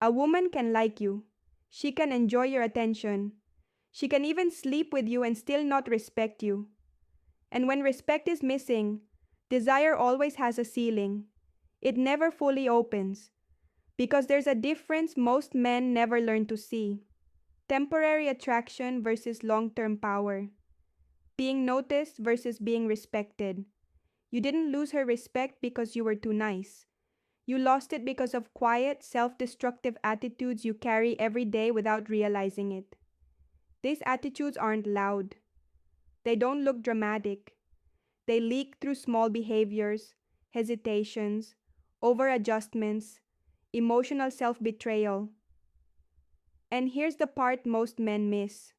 A woman can like you. She can enjoy your attention. She can even sleep with you and still not respect you. And when respect is missing, desire always has a ceiling. It never fully opens. Because there's a difference most men never learn to see. Temporary attraction versus long-term power. Being noticed versus being respected. You didn't lose her respect because you were too nice. You lost it because of quiet, self-destructive attitudes you carry every day without realizing it. These attitudes aren't loud. They don't look dramatic. They leak through small behaviors, hesitations, over-adjustments, emotional self-betrayal. And here's the part most men miss.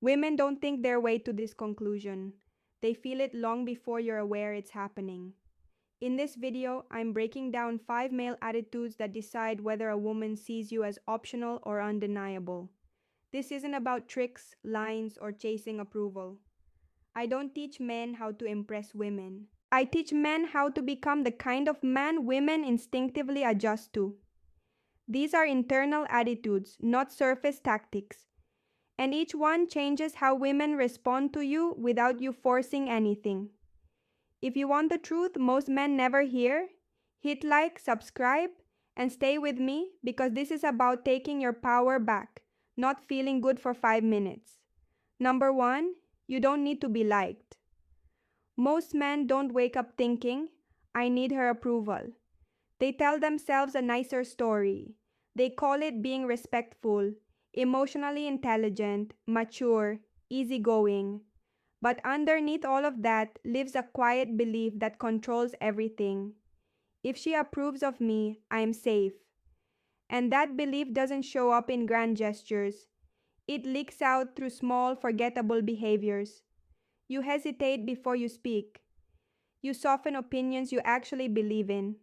Women don't think their way to this conclusion. They feel it long before you're aware it's happening. In this video, I'm breaking down 5 male attitudes that decide whether a woman sees you as optional or undeniable. This isn't about tricks, lines, or chasing approval. I don't teach men how to impress women. I teach men how to become the kind of man women instinctively adjust to. These are internal attitudes, not surface tactics. And each one changes how women respond to you without you forcing anything. If you want the truth most men never hear, hit like, subscribe, and stay with me because this is about taking your power back, not feeling good for 5 minutes. Number 1, you don't need to be liked. Most men don't wake up thinking, I need her approval. They tell themselves a nicer story. They call it being respectful, emotionally intelligent, mature, easygoing. But underneath all of that lives a quiet belief that controls everything. If she approves of me, I am safe. And that belief doesn't show up in grand gestures. It leaks out through small, forgettable behaviors. You hesitate before you speak. You soften opinions you actually believe in.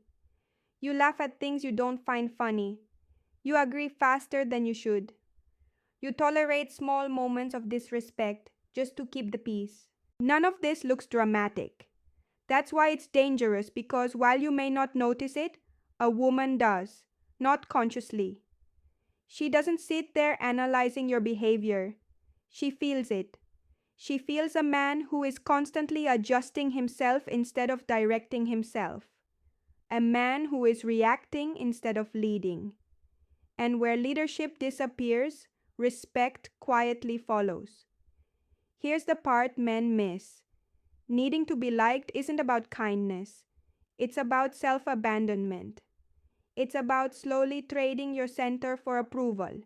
You laugh at things you don't find funny. You agree faster than you should. You tolerate small moments of disrespect just to keep the peace. None of this looks dramatic. That's why it's dangerous because while you may not notice it, a woman does, not consciously. She doesn't sit there analyzing your behavior. She feels it. She feels a man who is constantly adjusting himself instead of directing himself. A man who is reacting instead of leading. And where leadership disappears, respect quietly follows. Here's the part men miss. Needing to be liked isn't about kindness. It's about self-abandonment. It's about slowly trading your center for approval.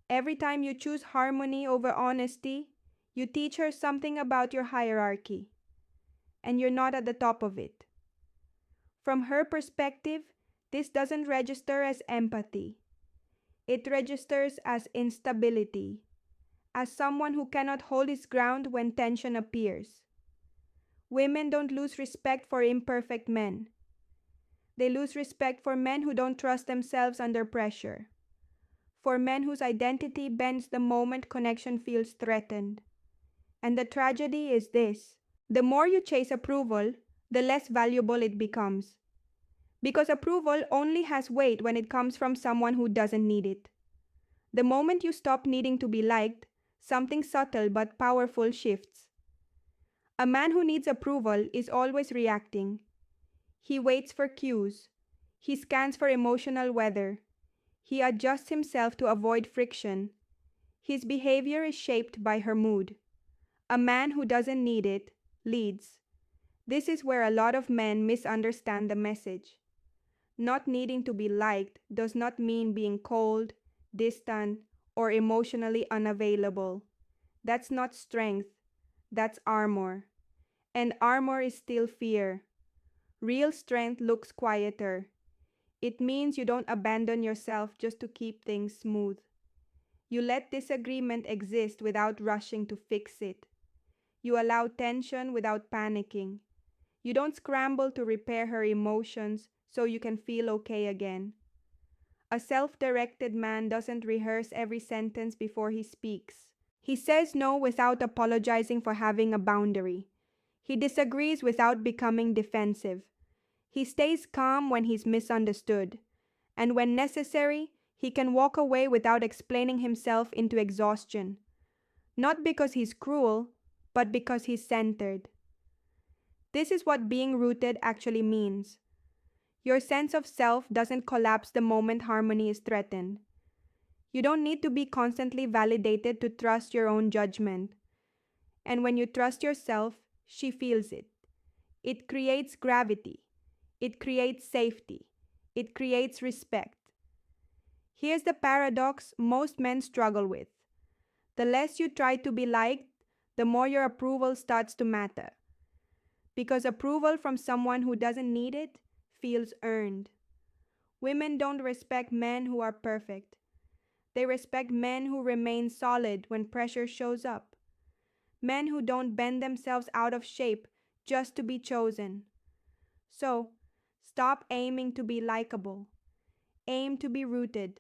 Every time you choose harmony over honesty, you teach her something about your hierarchy. And you're not at the top of it. From her perspective, this doesn't register as empathy. It registers as instability, as someone who cannot hold his ground when tension appears. Women don't lose respect for imperfect men. They lose respect for men who don't trust themselves under pressure. For men whose identity bends the moment connection feels threatened. And the tragedy is this: the more you chase approval, the less valuable it becomes. Because approval only has weight when it comes from someone who doesn't need it. The moment you stop needing to be liked, something subtle but powerful shifts. A man who needs approval is always reacting. He waits for cues. He scans for emotional weather. He adjusts himself to avoid friction. His behavior is shaped by her mood. A man who doesn't need it leads. This is where a lot of men misunderstand the message. Not needing to be liked does not mean being cold, distant, or emotionally unavailable. That's not strength. That's armor. And armor is still fear. Real strength looks quieter. It means you don't abandon yourself just to keep things smooth. You let disagreement exist without rushing to fix it. You allow tension without panicking. You don't scramble to repair her emotions so you can feel okay again. A self-directed man doesn't rehearse every sentence before he speaks. He says no without apologizing for having a boundary. He disagrees without becoming defensive. He stays calm when he's misunderstood. And when necessary, he can walk away without explaining himself into exhaustion, not because he's cruel, but because he's centered. This is what being rooted actually means. Your sense of self doesn't collapse the moment harmony is threatened. You don't need to be constantly validated to trust your own judgment. And when you trust yourself, she feels it. It creates gravity. It creates safety. It creates respect. Here's the paradox most men struggle with. The less you try to be liked, the more your approval starts to matter. Because approval from someone who doesn't need it feels earned. Women don't respect men who are perfect. They respect men who remain solid when pressure shows up. Men who don't bend themselves out of shape just to be chosen. So, stop aiming to be likable. Aim to be rooted.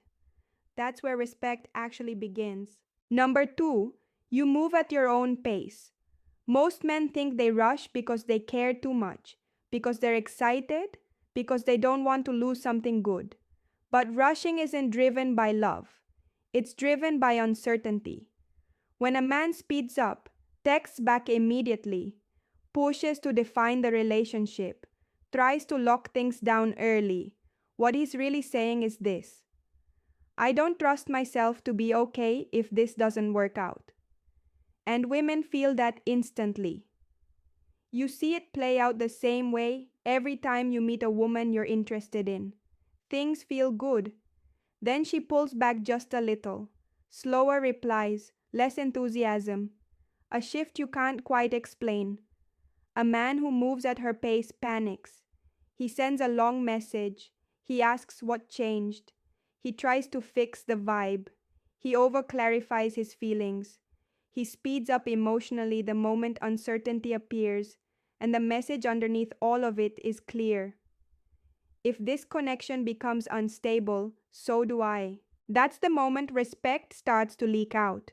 That's where respect actually begins. Number 2, you move at your own pace. Most men think they rush because they care too much, because they're excited, because they don't want to lose something good. But rushing isn't driven by love. It's driven by uncertainty. When a man speeds up, texts back immediately, pushes to define the relationship, tries to lock things down early, what he's really saying is this: I don't trust myself to be okay if this doesn't work out. And women feel that instantly. You see it play out the same way every time you meet a woman you're interested in. Things feel good. Then she pulls back just a little. Slower replies, less enthusiasm. A shift you can't quite explain. A man who moves at her pace panics. He sends a long message. He asks what changed. He tries to fix the vibe. He overclarifies his feelings. He speeds up emotionally the moment uncertainty appears, and the message underneath all of it is clear. If this connection becomes unstable, so do I. That's the moment respect starts to leak out.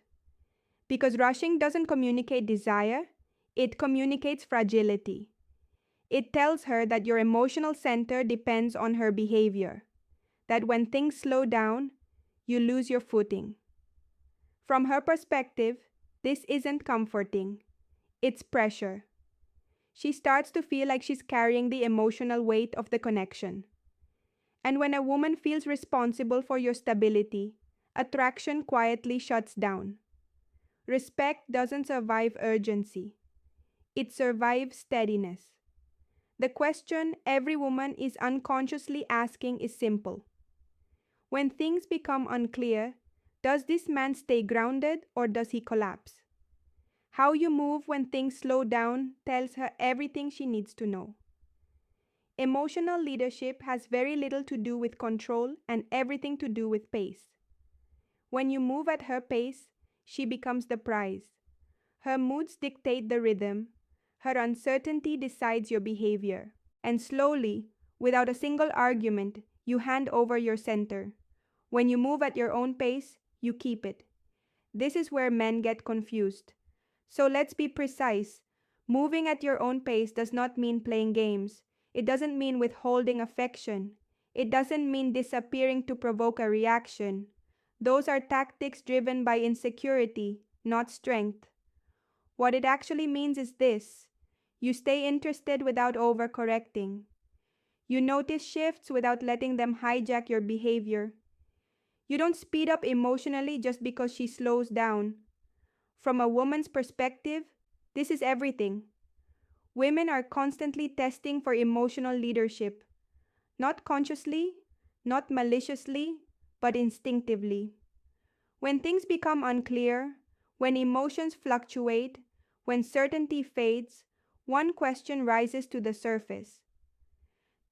Because rushing doesn't communicate desire, it communicates fragility. It tells her that your emotional center depends on her behavior, that when things slow down, you lose your footing. From her perspective, this isn't comforting. It's pressure. She starts to feel like she's carrying the emotional weight of the connection. And when a woman feels responsible for your stability, attraction quietly shuts down. Respect doesn't survive urgency. It survives steadiness. The question every woman is unconsciously asking is simple. When things become unclear, does this man stay grounded or does he collapse? How you move when things slow down tells her everything she needs to know. Emotional leadership has very little to do with control and everything to do with pace. When you move at her pace, she becomes the prize. Her moods dictate the rhythm. Her uncertainty decides your behavior. And slowly, without a single argument, you hand over your center. When you move at your own pace, you keep it. This is where men get confused. So let's be precise. Moving at your own pace does not mean playing games. It doesn't mean withholding affection. It doesn't mean disappearing to provoke a reaction. Those are tactics driven by insecurity, not strength. What it actually means is this: you stay interested without overcorrecting. You notice shifts without letting them hijack your behavior. You don't speed up emotionally just because she slows down. From a woman's perspective, this is everything. Women are constantly testing for emotional leadership, not consciously, not maliciously, but instinctively. When things become unclear, when emotions fluctuate, when certainty fades, one question rises to the surface.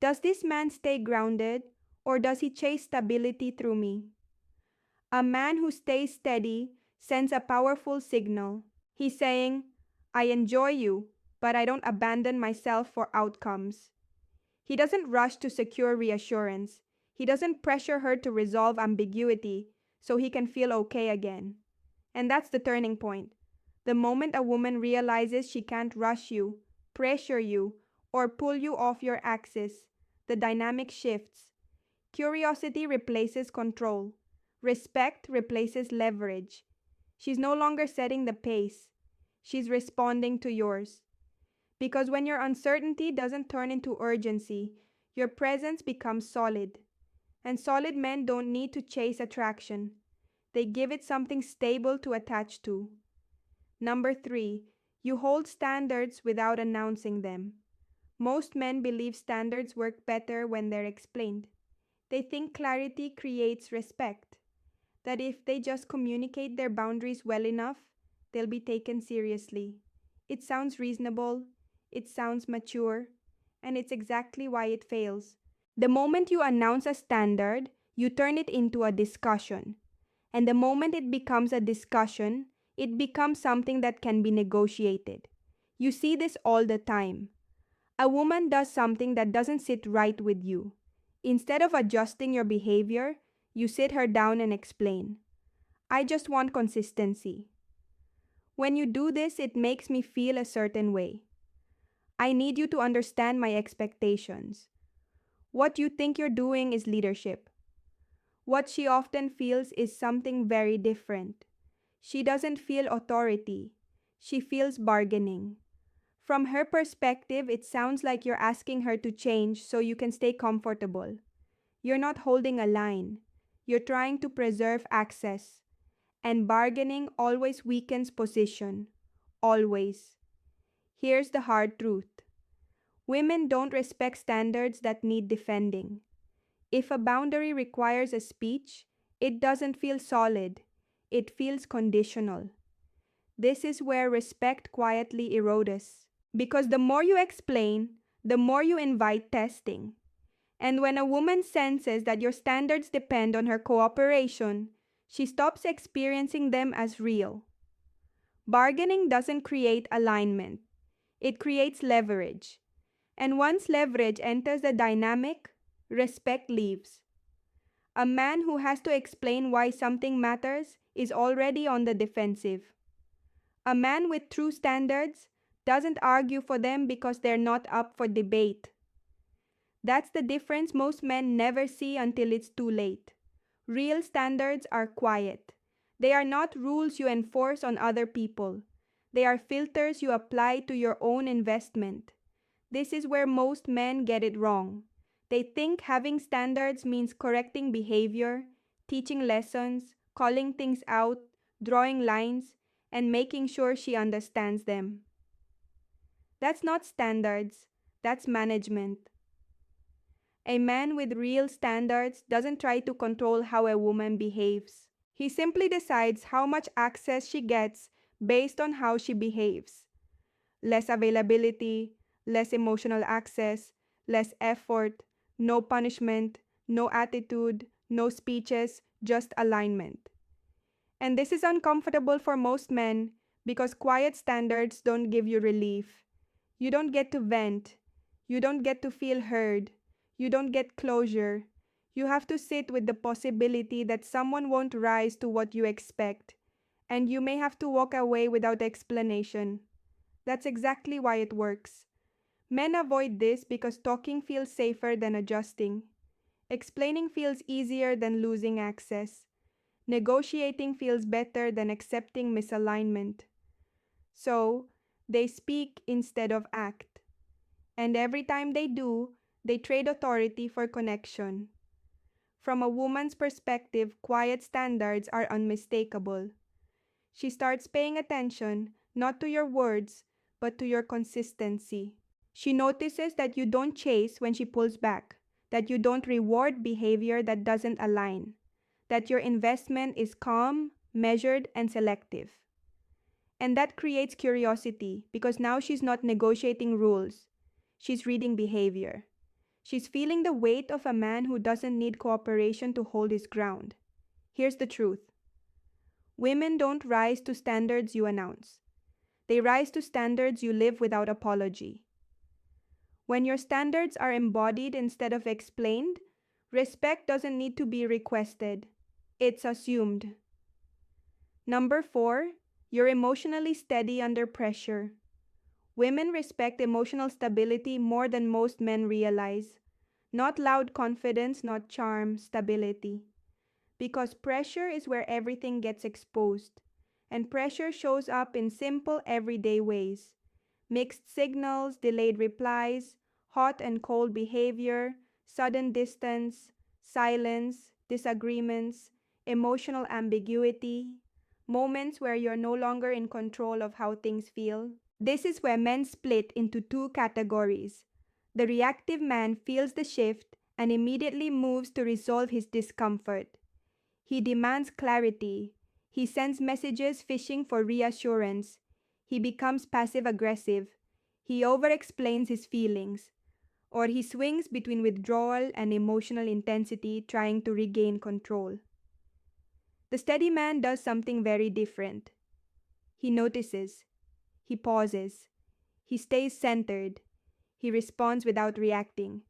Does this man stay grounded, or does he chase stability through me? A man who stays steady sends a powerful signal. He's saying, I enjoy you, but I don't abandon myself for outcomes. He doesn't rush to secure reassurance. He doesn't pressure her to resolve ambiguity so he can feel okay again. And that's the turning point. The moment a woman realizes she can't rush you, pressure you, or pull you off your axis, the dynamic shifts. Curiosity replaces control. Respect replaces leverage. She's no longer setting the pace. She's responding to yours. Because when your uncertainty doesn't turn into urgency, your presence becomes solid. And solid men don't need to chase attraction. They give it something stable to attach to. Number 3, you hold standards without announcing them. Most men believe standards work better when they're explained. They think clarity creates respect, that if they just communicate their boundaries well enough, they'll be taken seriously. It sounds reasonable, it sounds mature, and it's exactly why it fails. The moment you announce a standard, you turn it into a discussion. And the moment it becomes a discussion, it becomes something that can be negotiated. You see this all the time. A woman does something that doesn't sit right with you. Instead of adjusting your behavior, you sit her down and explain. I just want consistency. When you do this, it makes me feel a certain way. I need you to understand my expectations. What you think you're doing is leadership. What she often feels is something very different. She doesn't feel authority. She feels bargaining. From her perspective, it sounds like you're asking her to change so you can stay comfortable. You're not holding a line. You're trying to preserve access. And bargaining always weakens position. Always. Here's the hard truth. Women don't respect standards that need defending. If a boundary requires a speech, it doesn't feel solid. It feels conditional. This is where respect quietly erodes. Because the more you explain, the more you invite testing. And when a woman senses that your standards depend on her cooperation, she stops experiencing them as real. Bargaining doesn't create alignment. It creates leverage. And once leverage enters the dynamic, respect leaves. A man who has to explain why something matters is already on the defensive. A man with true standards doesn't argue for them because they're not up for debate. That's the difference most men never see until it's too late. Real standards are quiet. They are not rules you enforce on other people. They are filters you apply to your own investment. This is where most men get it wrong. They think having standards means correcting behavior, teaching lessons, calling things out, drawing lines, and making sure she understands them. That's not standards, that's management. A man with real standards doesn't try to control how a woman behaves. He simply decides how much access she gets based on how she behaves. Less availability, less emotional access, less effort, no punishment, no attitude, no speeches, just alignment. And this is uncomfortable for most men because quiet standards don't give you relief. You don't get to vent. You don't get to feel heard. You don't get closure. You have to sit with the possibility that someone won't rise to what you expect, and you may have to walk away without explanation. That's exactly why it works. Men avoid this because talking feels safer than adjusting. Explaining feels easier than losing access. Negotiating feels better than accepting misalignment. So, they speak instead of act. And every time they do, they trade authority for connection. From a woman's perspective, quiet standards are unmistakable. She starts paying attention not to your words, but to your consistency. She notices that you don't chase when she pulls back, that you don't reward behavior that doesn't align, that your investment is calm, measured, and selective. And that creates curiosity because now she's not negotiating rules. She's reading behavior. She's feeling the weight of a man who doesn't need cooperation to hold his ground. Here's the truth. Women don't rise to standards you announce. They rise to standards you live without apology. When your standards are embodied instead of explained, respect doesn't need to be requested. It's assumed. Number 4, you're emotionally steady under pressure. Women respect emotional stability more than most men realize. Not loud confidence, not charm, stability. Because pressure is where everything gets exposed. And pressure shows up in simple everyday ways: mixed signals, delayed replies, hot and cold behavior, sudden distance, silence, disagreements, emotional ambiguity, moments where you're no longer in control of how things feel. This is where men split into two categories. The reactive man feels the shift and immediately moves to resolve his discomfort. He demands clarity. He sends messages fishing for reassurance. He becomes passive aggressive. He over explains his feelings. Or he swings between withdrawal and emotional intensity, trying to regain control. The steady man does something very different. He notices. He pauses. He stays centered. He responds without reacting.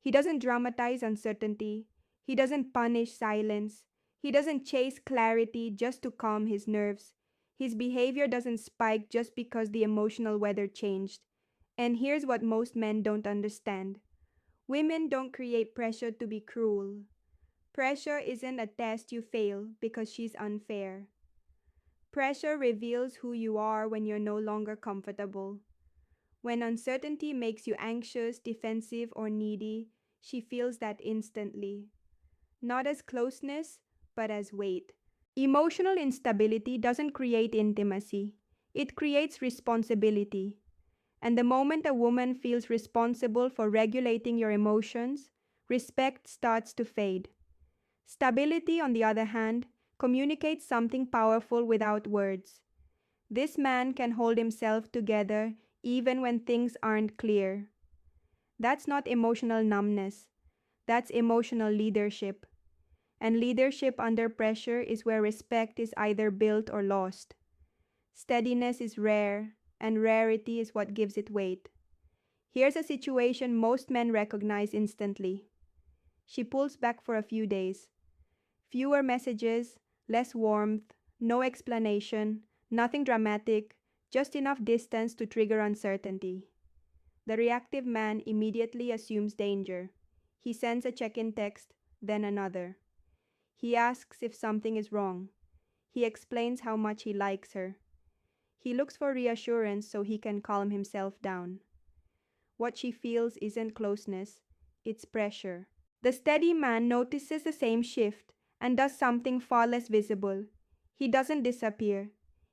He doesn't dramatize uncertainty. He doesn't punish silence. He doesn't chase clarity just to calm his nerves. His behavior doesn't spike just because the emotional weather changed. And here's what most men don't understand: women don't create pressure to be cruel. Pressure isn't a test you fail because she's unfair. Pressure reveals who you are when you're no longer comfortable. When uncertainty makes you anxious, defensive, or needy, she feels that instantly. Not as closeness, but as weight. Emotional instability doesn't create intimacy, it creates responsibility. And the moment a woman feels responsible for regulating your emotions, respect starts to fade. Stability, on the other hand, communicates something powerful without words. This man can hold himself together even when things aren't clear. That's not emotional numbness, that's emotional leadership. And leadership under pressure is where respect is either built or lost. Steadiness is rare, and rarity is what gives it weight. Here's a situation most men recognize instantly. She pulls back for a few days. Fewer messages, less warmth, no explanation, nothing dramatic, just enough distance to trigger uncertainty. The reactive man immediately assumes danger. He sends a check-in text, then another. He asks if something is wrong. He explains how much he likes her. He looks for reassurance so he can calm himself down. What she feels isn't closeness, it's pressure. The steady man notices the same shift and does something far less visible. He doesn't disappear.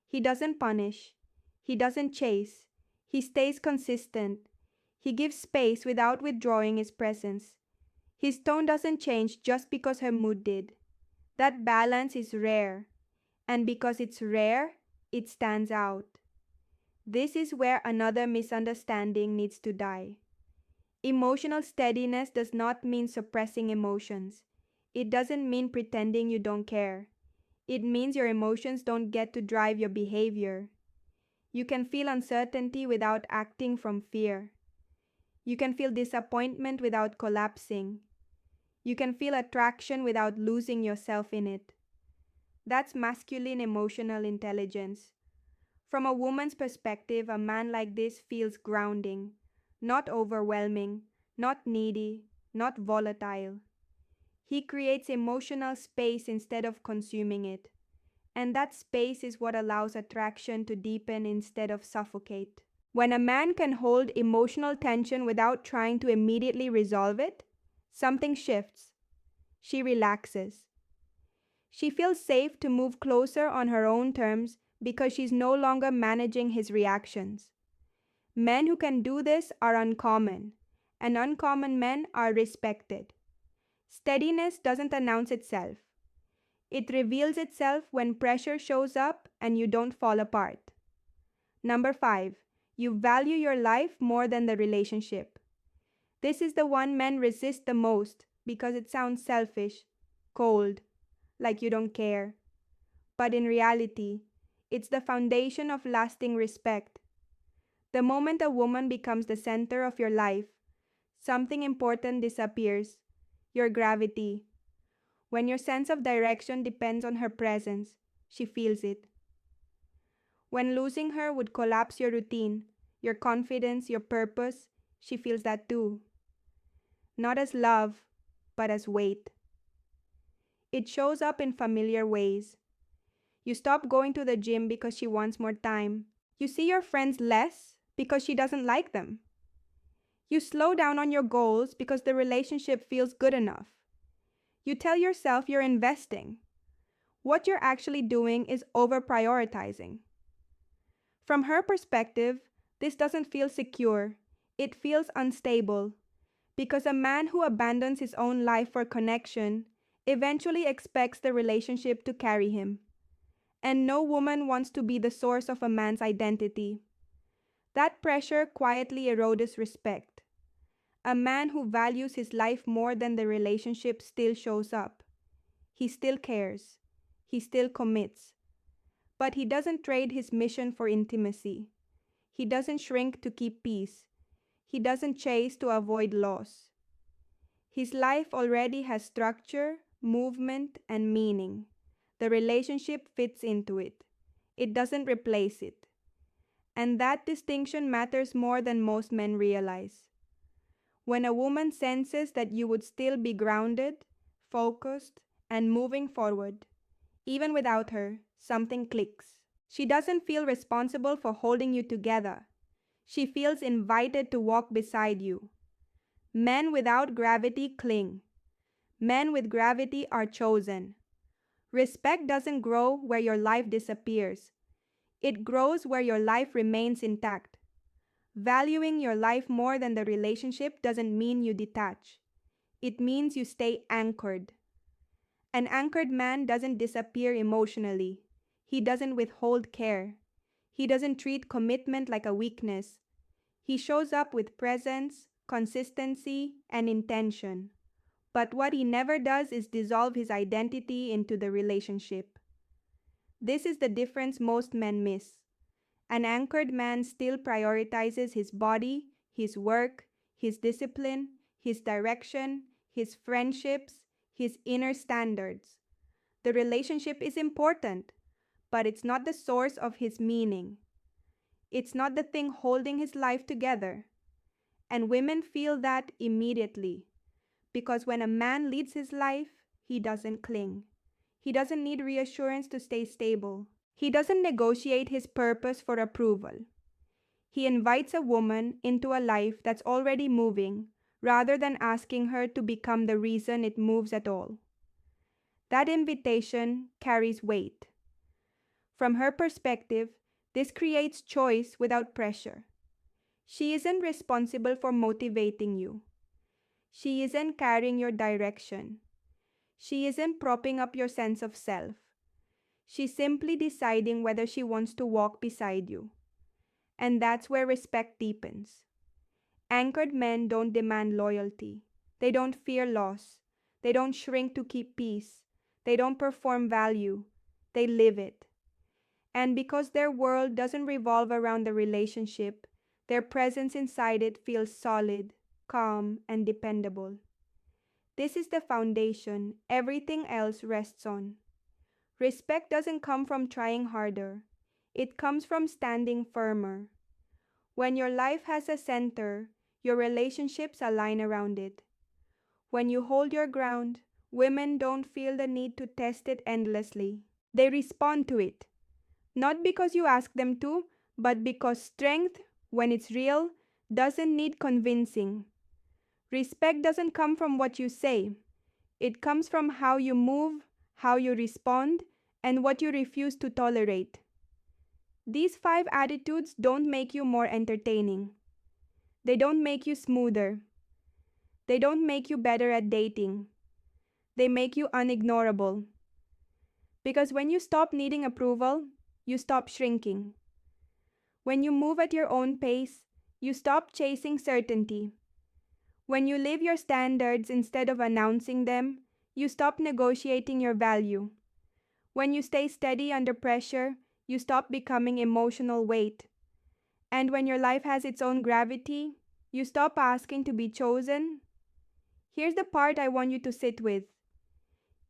He doesn't punish. He doesn't chase. He stays consistent. He gives space without withdrawing his presence. His tone doesn't change just because her mood did. That balance is rare. And because it's rare, it stands out. This is where another misunderstanding needs to die. Emotional steadiness does not mean suppressing emotions. It doesn't mean pretending you don't care. It means your emotions don't get to drive your behavior. You can feel uncertainty without acting from fear. You can feel disappointment without collapsing. You can feel attraction without losing yourself in it. That's masculine emotional intelligence. From a woman's perspective, a man like this feels grounding, not overwhelming, not needy, not volatile. He creates emotional space instead of consuming it. And that space is what allows attraction to deepen instead of suffocate. When a man can hold emotional tension without trying to immediately resolve it, something shifts. She relaxes. She feels safe to move closer on her own terms because she's no longer managing his reactions. Men who can do this are uncommon, and uncommon men are respected. Steadiness doesn't announce itself. It reveals itself when pressure shows up and you don't fall apart. Number 5, you value your life more than the relationship. This is the one men resist the most because it sounds selfish, cold, like you don't care. But in reality, it's the foundation of lasting respect. The moment a woman becomes the center of your life, something important disappears: your gravity. When your sense of direction depends on her presence, she feels it. When losing her would collapse your routine, your confidence, your purpose, she feels that too. not as love, but as weight. It shows up in familiar ways. You stop going to the gym because she wants more time. You see your friends less because she doesn't like them. You slow down on your goals because the relationship feels good enough. You tell yourself you're investing. What you're actually doing is over prioritizing. From her perspective, this doesn't feel secure. It feels unstable. Because a man who abandons his own life for connection eventually expects the relationship to carry him. And no woman wants to be the source of a man's identity. That pressure quietly erodes respect. A man who values his life more than the relationship still shows up. He still cares. He still commits. But he doesn't trade his mission for intimacy. He doesn't shrink to keep peace. He doesn't chase to avoid loss. His life already has structure, movement, and meaning. The relationship fits into it. It doesn't replace it. And that distinction matters more than most men realize. When a woman senses that you would still be grounded, focused, and moving forward, even without her, something clicks. She doesn't feel responsible for holding you together. She feels invited to walk beside you. Men without gravity cling. Men with gravity are chosen. Respect doesn't grow where your life disappears. It grows where your life remains intact. Valuing your life more than the relationship doesn't mean you detach. It means you stay anchored. An anchored man doesn't disappear emotionally. He doesn't withhold care. He doesn't treat commitment like a weakness. He shows up with presence, consistency, and intention. But what he never does is dissolve his identity into the relationship. This is the difference most men miss. An anchored man still prioritizes his body, his work, his discipline, his direction, his friendships, his inner standards. The relationship is important, but it's not the source of his meaning. It's not the thing holding his life together. And women feel that immediately. Because when a man leads his life, he doesn't cling. He doesn't need reassurance to stay stable. He doesn't negotiate his purpose for approval. He invites a woman into a life that's already moving, rather than asking her to become the reason it moves at all. That invitation carries weight. From her perspective, this creates choice without pressure. She isn't responsible for motivating you. She isn't carrying your direction. She isn't propping up your sense of self. She's simply deciding whether she wants to walk beside you. And that's where respect deepens. Anchored men don't demand loyalty. They don't fear loss. They don't shrink to keep peace. They don't perform value. They live it. And because their world doesn't revolve around the relationship, their presence inside it feels solid, calm, and dependable. This is the foundation everything else rests on. Respect doesn't come from trying harder. It comes from standing firmer. When your life has a center, your relationships align around it. When you hold your ground, women don't feel the need to test it endlessly. They respond to it. Not because you ask them to, but because strength, when it's real, doesn't need convincing. Respect doesn't come from what you say. It comes from how you move, how you respond, and what you refuse to tolerate. These 5 attitudes don't make you more entertaining. They don't make you smoother. They don't make you better at dating. They make you unignorable. Because when you stop needing approval, you stop shrinking. When you move at your own pace, you stop chasing certainty. When you live your standards instead of announcing them, you stop negotiating your value. When you stay steady under pressure, you stop becoming emotional weight. And when your life has its own gravity, you stop asking to be chosen. Here's the part I want you to sit with.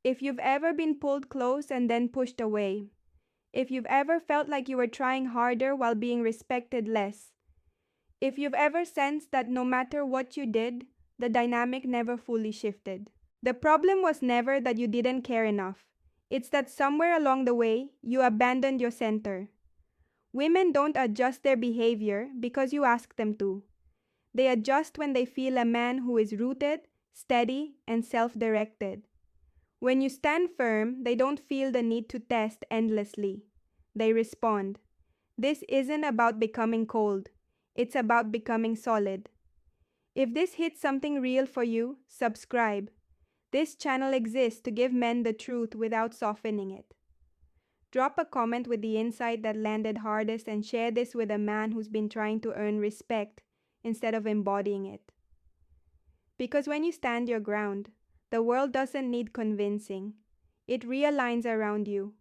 If you've ever been pulled close and then pushed away, if you've ever felt like you were trying harder while being respected less, if you've ever sensed that no matter what you did, the dynamic never fully shifted. The problem was never that you didn't care enough. It's that somewhere along the way, you abandoned your center. Women don't adjust their behavior because you ask them to. They adjust when they feel a man who is rooted, steady, and self directed. When you stand firm, they don't feel the need to test endlessly. They respond. This isn't about becoming cold, it's about becoming solid. If this hits something real for you, subscribe. This channel exists to give men the truth without softening it. Drop a comment with the insight that landed hardest and share this with a man who's been trying to earn respect instead of embodying it. Because when you stand your ground, the world doesn't need convincing. It realigns around you.